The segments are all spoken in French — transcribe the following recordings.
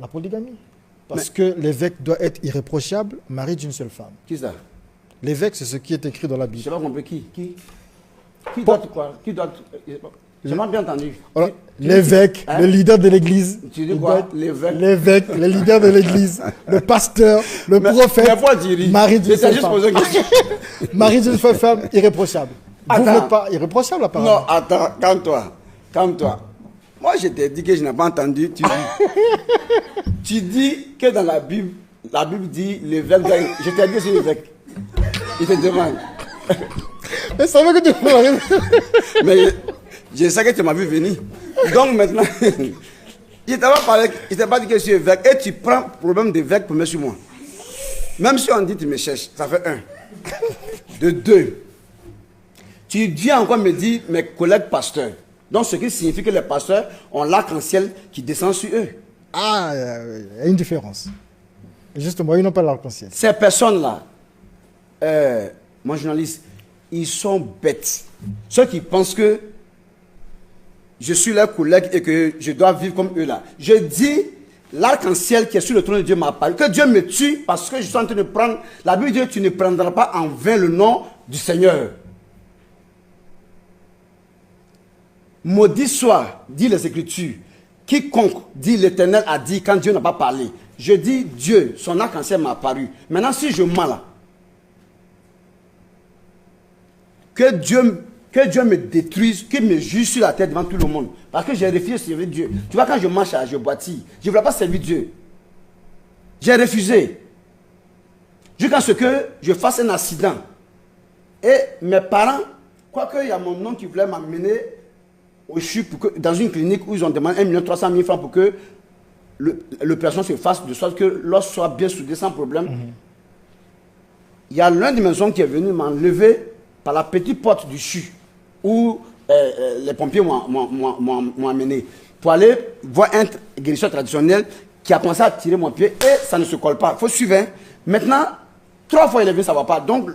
La polygamie. Parce que l'évêque doit être irréprochable, mari d'une seule femme. Qui ça? L'évêque, c'est ce qui est écrit dans la Bible. Je n'ai pas compris qui doit te croire? Qui doit te... Je m'ai bien entendu. L'évêque, hein? Le leader de l'église. Tu dis quoi? L'évêque, le leader de l'église, le pasteur, le prophète, mari d'une seule femme. Mari d'une seule femme, irréprochable. Vous n'êtes pas irréprochable apparemment. Non, attends, calme-toi. Moi, je t'ai dit que je n'ai pas entendu. Tu dis que dans la Bible dit l'évêque. Je t'ai dit c'est l'évêque. Il te demande. Mais ça veut que tu m'arrives. Mais je sais que tu m'as vu venir. Donc maintenant, il t'a pas dit que je suis évêque. Et tu prends le problème d'évêque pour mettre sur moi. Même si on dit tu me cherches, ça fait un. De deux. Tu viens encore me dire mes collègues pasteurs. Donc ce qui signifie que les pasteurs ont l'arc-en-ciel qui descend sur eux. Ah, il y a une différence. Justement, ils n'ont pas l'arc-en-ciel. Ces personnes-là, mon journaliste, ils sont bêtes. Ceux qui pensent que je suis leur collègue et que je dois vivre comme eux là. Je dis, l'arc-en-ciel qui est sur le trône de Dieu m'a apparu. Que Dieu me tue parce que je suis en train de prendre... La Bible dit, tu ne prendras pas en vain le nom du Seigneur. Maudit soit, dit les Écritures, quiconque dit l'Éternel a dit quand Dieu n'a pas parlé. Je dis Dieu, son arc-en-ciel m'a apparu. Maintenant, si je mens là, que Dieu me détruise, qu'il me juge sur la tête devant tout le monde. Parce que j'ai refusé de servir Dieu. Tu vois, quand je marche, je boitille. Je ne voulais pas servir Dieu. J'ai refusé. Jusqu'à ce que je fasse un accident. Et mes parents, quoique il y a mon oncle qui voulait m'amener dans une clinique où ils ont demandé 1 300 000 francs pour que l'opération se fasse de sorte que l'os soit bien soudé sans problème. Il y a l'un de mes oncles qui est venu m'enlever par la petite porte du CHU où les pompiers m'ont amené pour aller voir un guérisseur traditionnel qui a commencé à tirer mon pied et ça ne se colle pas. Il faut suivre. Hein. Maintenant, 3 fois il est venu, ça ne va pas. Donc,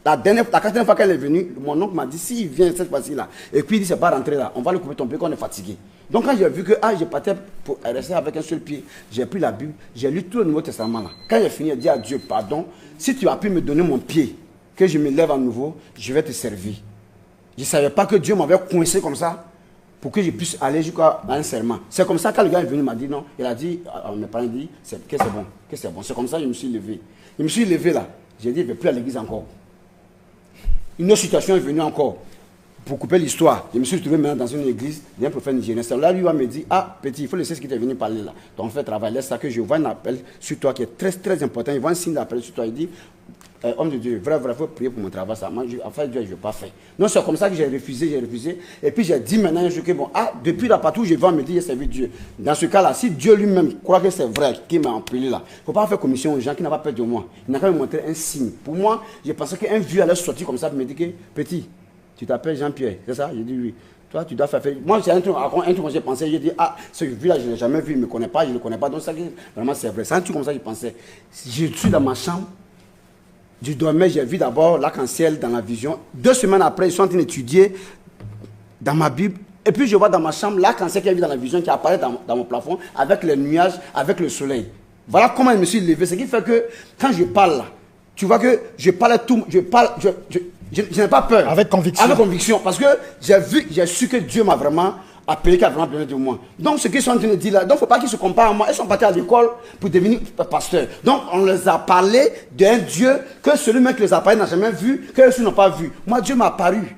la 4e fois qu'elle est venue, mon oncle m'a dit, s'il vient cette fois-ci là, et puis il dit, c'est pas rentrer là, on va lui couper ton pied quand on est fatigué. Donc quand j'ai vu que je partais pour rester avec un seul pied, j'ai pris la Bible, j'ai lu tout le Nouveau Testament là. Quand j'ai fini, j'ai dit à Dieu, pardon, si tu as pu me donner mon pied, que je me lève à nouveau, je vais te servir. Je ne savais pas que Dieu m'avait coincé comme ça pour que je puisse aller jusqu'à un serment. C'est comme ça quand le gars est venu, il m'a dit non. Il a dit, mes parents dit que c'est bon, que c'est bon. C'est comme ça que je me suis levé. Je me suis levé là. J'ai dit, je ne vais plus à l'église encore. Une autre situation est venue encore. Pour couper l'histoire, je me suis retrouvé maintenant dans une église d'un prophète nigérien. Là, lui va me dire, ah petit, il faut laisser ce qui t'est venu parler là. Donc fais travail, laisse ça que je vois un appel sur toi qui est très très important. Il voit un signe d'appel sur toi, il dit, homme de Dieu, vrai, il faut prier pour mon travail. Ça. Moi, enfin, Dieu, je ne vais pas faire. Non, c'est comme ça que j'ai refusé. Et puis j'ai dit maintenant un jour que bon, depuis là, partout où je vais, on me dit, j'ai servi Dieu. Dans ce cas-là, si Dieu lui-même croit que c'est vrai, qu'il m'a appelé là, il ne faut pas faire commission aux gens qui n'ont pas peur de moi. Il n'a qu'à me montrer un signe. Pour moi, je pensais qu'un vieux allait sortir comme ça pour me dire que, petit, tu t'appelles Jean-Pierre, c'est ça? J'ai dit oui. Toi, tu dois faire. Moi, c'est un truc que j'ai pensé. J'ai dit, ce vieux-là, je ne l'ai jamais vu, il ne me connaît pas, je ne le connais pas. Donc, ça, vraiment, c'est vrai. C'est un truc comme ça que je pensais. Je suis dans ma chambre. Je dormais, j'ai vu d'abord l'arc-en-ciel dans la vision. 2 semaines après, ils sont en train d'étudier dans ma Bible. Et puis, je vois dans ma chambre l'arc-en-ciel qui est vu dans la vision, qui apparaît dans mon plafond, avec les nuages, avec le soleil. Voilà comment je me suis levé. Ce qui fait que, quand je parle là, tu vois que je parle tout, je n'ai pas peur. Avec conviction. Avec conviction. Parce que j'ai su que Dieu m'a vraiment appelé, qui a vraiment besoin de moi. Donc, ce qu'ils sont en train de dire là, donc il ne faut pas qu'ils se comparent à moi. Ils sont partis à l'école pour devenir pasteurs. Donc, on les a parlé d'un Dieu que celui-même qui les a parlé n'a jamais vu, que ceux n'ont pas vu. Moi, Dieu m'a apparu.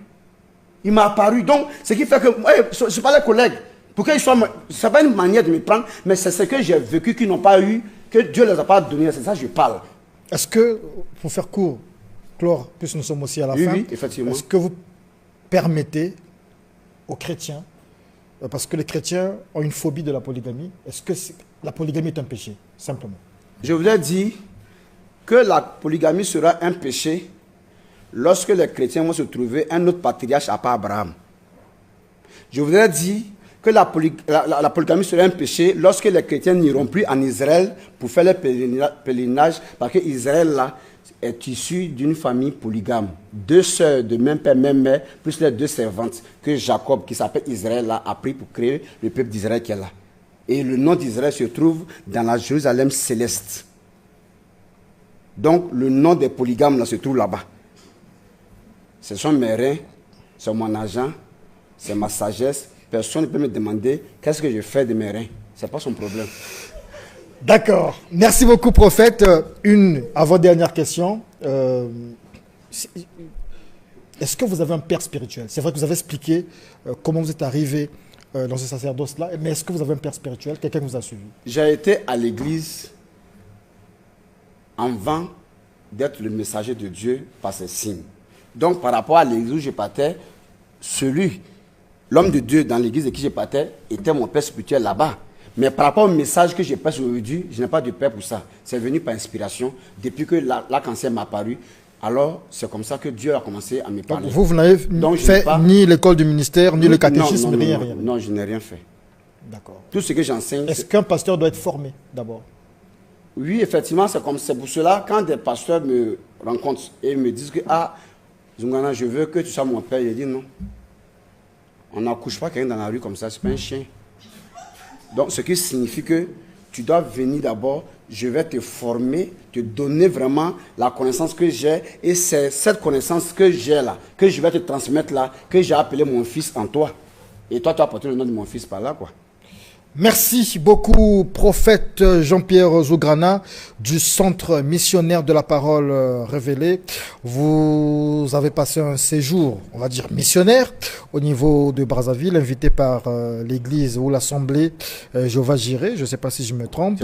Il m'a apparu. Donc, ce qui fait que, ce n'est pas les collègues. Pour qu'ils soient, ce n'est pas une manière de me prendre, mais c'est ce que j'ai vécu qu'ils n'ont pas eu, que Dieu ne les a pas donné. C'est ça que je parle. Est-ce que, pour faire court, Clore, puisque nous sommes aussi à la fin, oui, effectivement. Est-ce que vous permettez aux chrétiens, parce que les chrétiens ont une phobie de la polygamie, est-ce que la polygamie est un péché, simplement? Je voulais dire que la polygamie sera un péché lorsque les chrétiens vont se trouver un autre patriarche à part Abraham. Je voudrais dire que la polygamie sera un péché lorsque les chrétiens n'iront plus en Israël pour faire le pèlerinage, parce que Israël là est issu d'une famille polygame. 2 sœurs de même père, même mère, plus les 2 servantes que Jacob, qui s'appelle Israël, là, a pris pour créer le peuple d'Israël qui est là. Et le nom d'Israël se trouve dans la Jérusalem céleste. Donc, le nom des polygames là, se trouve là-bas. Ce sont mes reins, c'est mon argent, c'est ma sagesse. Personne ne peut me demander qu'est-ce que je fais de mes reins. Ce n'est pas son problème. D'accord. Merci beaucoup, prophète. Une avant-dernière question. Est-ce que vous avez un père spirituel? C'est vrai que vous avez expliqué comment vous êtes arrivé dans ce sacerdoce-là, mais est-ce que vous avez un père spirituel, quelqu'un qui vous a suivi? J'ai été à l'église en vain d'être le messager de Dieu par ses signes. Donc, par rapport à l'église où je partais, l'homme de Dieu dans l'église de qui je partais, était mon père spirituel là-bas. Mais par rapport au message que je passe aujourd'hui, je n'ai pas de père pour ça. C'est venu par inspiration. Depuis que l'arc-en-ciel m'a apparu, alors c'est comme ça que Dieu a commencé à me parler. Donc vous n'avez fait ni l'école du ministère, ni le catéchisme, rien. Non, je n'ai rien fait. D'accord. Tout ce que j'enseigne... Est-ce qu'un pasteur doit être formé d'abord? Oui, effectivement, c'est pour cela, quand des pasteurs me rencontrent et me disent que, Zungana, je veux que tu sois mon père, je dis non. On n'accouche pas quelqu'un dans la rue comme ça, c'est pas un chien. Donc, ce qui signifie que tu dois venir d'abord, je vais te former, te donner vraiment la connaissance que j'ai, et c'est cette connaissance que j'ai là, que je vais te transmettre là, que j'ai appelé mon fils en toi. Et toi, tu as porté le nom de mon fils par là, quoi. Merci beaucoup, prophète Jean-Pierre Zougrana du Centre missionnaire de la parole révélée. Vous avez passé un séjour, on va dire missionnaire, au niveau de Brazzaville, invité par l'église ou l'assemblée Jéhovah Jireh, je ne sais pas si je me trompe.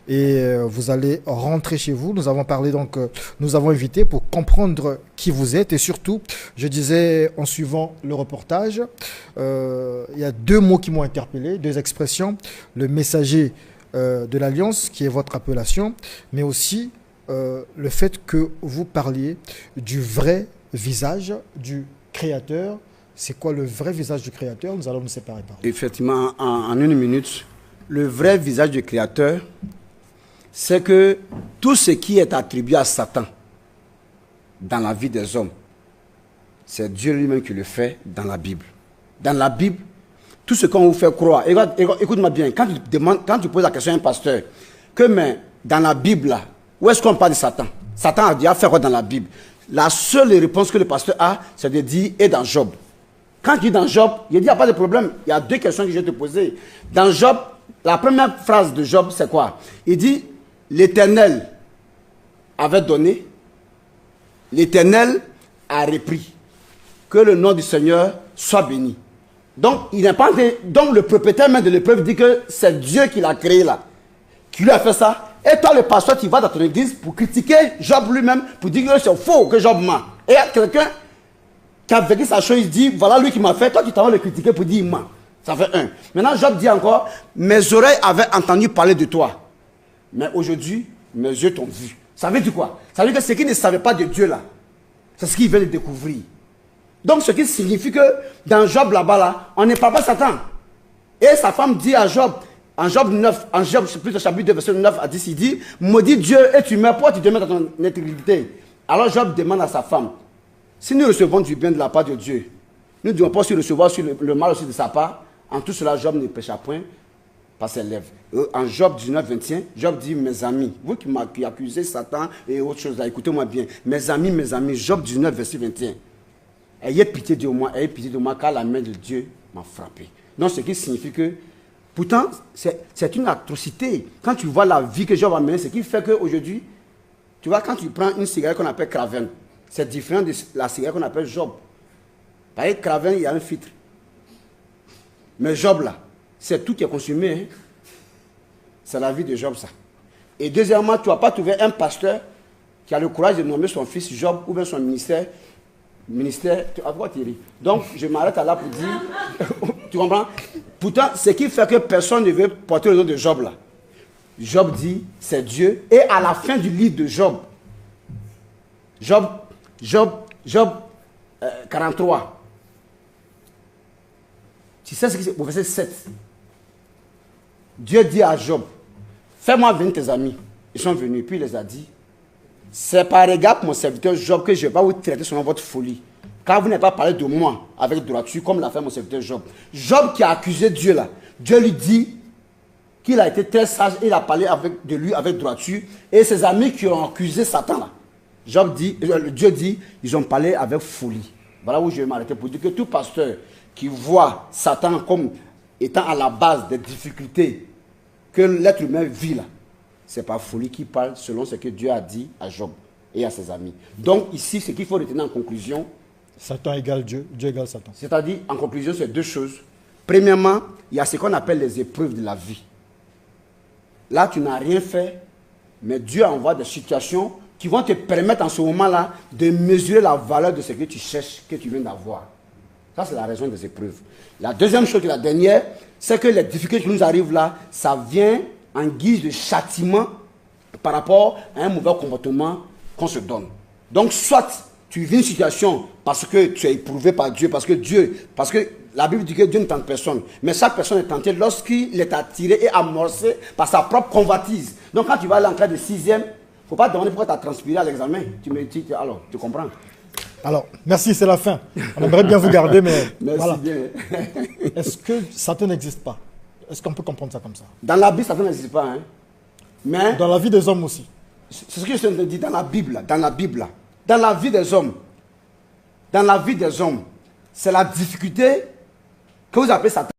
Et vous allez rentrer chez vous. Nous avons parlé donc, nous avons invité pour comprendre qui vous êtes. Et surtout, je disais en suivant le reportage, il y a deux mots qui m'ont interpellé, deux expressions. Le messager de l'Alliance, qui est votre appellation, mais aussi le fait que vous parliez du vrai visage du Créateur. C'est quoi le vrai visage du Créateur? Nous allons nous séparer par là. Effectivement, en une minute, le vrai visage du Créateur, c'est que tout ce qui est attribué à Satan dans la vie des hommes, c'est Dieu lui-même qui le fait dans la Bible. Dans la Bible, tout ce qu'on vous fait croire, écoute-moi bien, quand tu poses la question à un pasteur, mais dans la Bible, là, où est-ce qu'on parle de Satan? Satan a dit à faire quoi dans la Bible? La seule réponse que le pasteur a, c'est de dire, et dans Job. Quand il dit dans Job, il dit, il n'y a pas de problème. Il y a deux questions que je vais te poser. Dans Job, la première phrase de Job, c'est quoi? Il dit, l'Éternel avait donné, l'Éternel a repris. Que le nom du Seigneur soit béni. Donc, donc le propriétaire même de l'épreuve dit que c'est Dieu qui l'a créé là, qui lui a fait ça. Et toi, le pasteur, tu vas dans ton église pour critiquer Job lui-même, pour dire que c'est faux, que Job ment. Et il y a quelqu'un qui a vécu sa chose, il dit, voilà lui qui m'a fait, toi tu t'en vas le critiquer pour dire il ment. Ça fait un. Maintenant, Job dit encore, mes oreilles avaient entendu parler de toi. Mais aujourd'hui, mes yeux t'ont vu. Ça veut dire quoi? Ça veut dire que ce qu'ils ne savaient pas de Dieu là, c'est ce qu'ils veulent découvrir. Donc, ce qui signifie que dans Job là-bas, là, on ne parle pas de Satan. Et sa femme dit à Job, en Job 9, en Job, chapitre 2, verset 9 à 10, il dit, maudit Dieu et tu meurs, pourquoi tu demeures dans ton intégrité? Alors Job demande à sa femme, si nous recevons du bien de la part de Dieu, nous ne devons pas aussi recevoir sur le mal aussi de sa part. En tout cela, Job ne pécha point par ses lèvres. En Job 19, 21, Job dit, mes amis, vous qui accusez Satan et autre chose là, écoutez-moi bien, mes amis, Job 19, verset 21. Ayez pitié de moi, car la main de Dieu m'a frappé. Donc, ce qui signifie que, pourtant, c'est une atrocité. Quand tu vois la vie que Job a menée, ce qui fait qu'aujourd'hui, tu vois, quand tu prends une cigarette qu'on appelle Craven, c'est différent de la cigarette qu'on appelle Job. Par exemple, Craven, il y a un filtre. Mais Job, là, c'est tout qui est consumé. Hein. C'est la vie de Job, ça. Et deuxièmement, tu ne vas pas trouver un pasteur qui a le courage de nommer son fils Job ou bien son ministère, à quoi tu ris? Donc, je m'arrête là pour dire, tu comprends? Pourtant, ce qui fait que personne ne veut porter le nom de Job là. Job dit, c'est Dieu. Et à la fin du livre de Job, Job 43, tu sais ce qui c'est au verset 7. Dieu dit à Job, fais-moi venir tes amis. Ils sont venus, puis il les a dit, c'est par égard pour mon serviteur Job que je ne vais pas vous traiter selon votre folie. Car vous n'avez pas parlé de moi avec droiture comme l'a fait mon serviteur Job. Job qui a accusé Dieu là. Dieu lui dit, qu'il a été très sage, il a parlé de lui avec droiture, et ses amis qui ont accusé Satan là, Dieu dit, ils ont parlé avec folie. Voilà où je vais m'arrêter pour dire que tout pasteur qui voit Satan comme étant à la base des difficultés que l'être humain vit là, c'est pas folie qui parle selon ce que Dieu a dit à Job et à ses amis. Donc ici, ce qu'il faut retenir en conclusion, Satan égale Dieu, Dieu égale Satan. C'est-à-dire, en conclusion, c'est deux choses. Premièrement, il y a ce qu'on appelle les épreuves de la vie. Là, tu n'as rien fait, mais Dieu envoie des situations qui vont te permettre en ce moment-là de mesurer la valeur de ce que tu cherches, que tu viens d'avoir. Ça, c'est la raison des épreuves. La deuxième chose, la dernière, c'est que les difficultés qui nous arrivent là, ça vient en guise de châtiment par rapport à un mauvais comportement qu'on se donne. Donc, soit tu vis une situation parce que tu es éprouvé par Dieu, parce que la Bible dit que Dieu ne tente personne, mais chaque personne est tentée lorsqu'il est attiré et amorcé par sa propre convoitise. Donc, quand tu vas aller en classe de 6e, il ne faut pas te demander pourquoi tu as transpiré à l'examen. Alors, tu comprends? Alors, merci, c'est la fin. On aimerait bien vous garder, mais merci voilà. Bien. Est-ce que Satan n'existe pas? Est-ce qu'on peut comprendre ça comme ça? Dans la Bible, Satan n'existe pas. Hein? Mais dans la vie des hommes aussi. C'est ce que je te dis dans la Bible. Dans la Bible. Dans la vie des hommes. Dans la vie des hommes. C'est la difficulté que vous appelez Satan.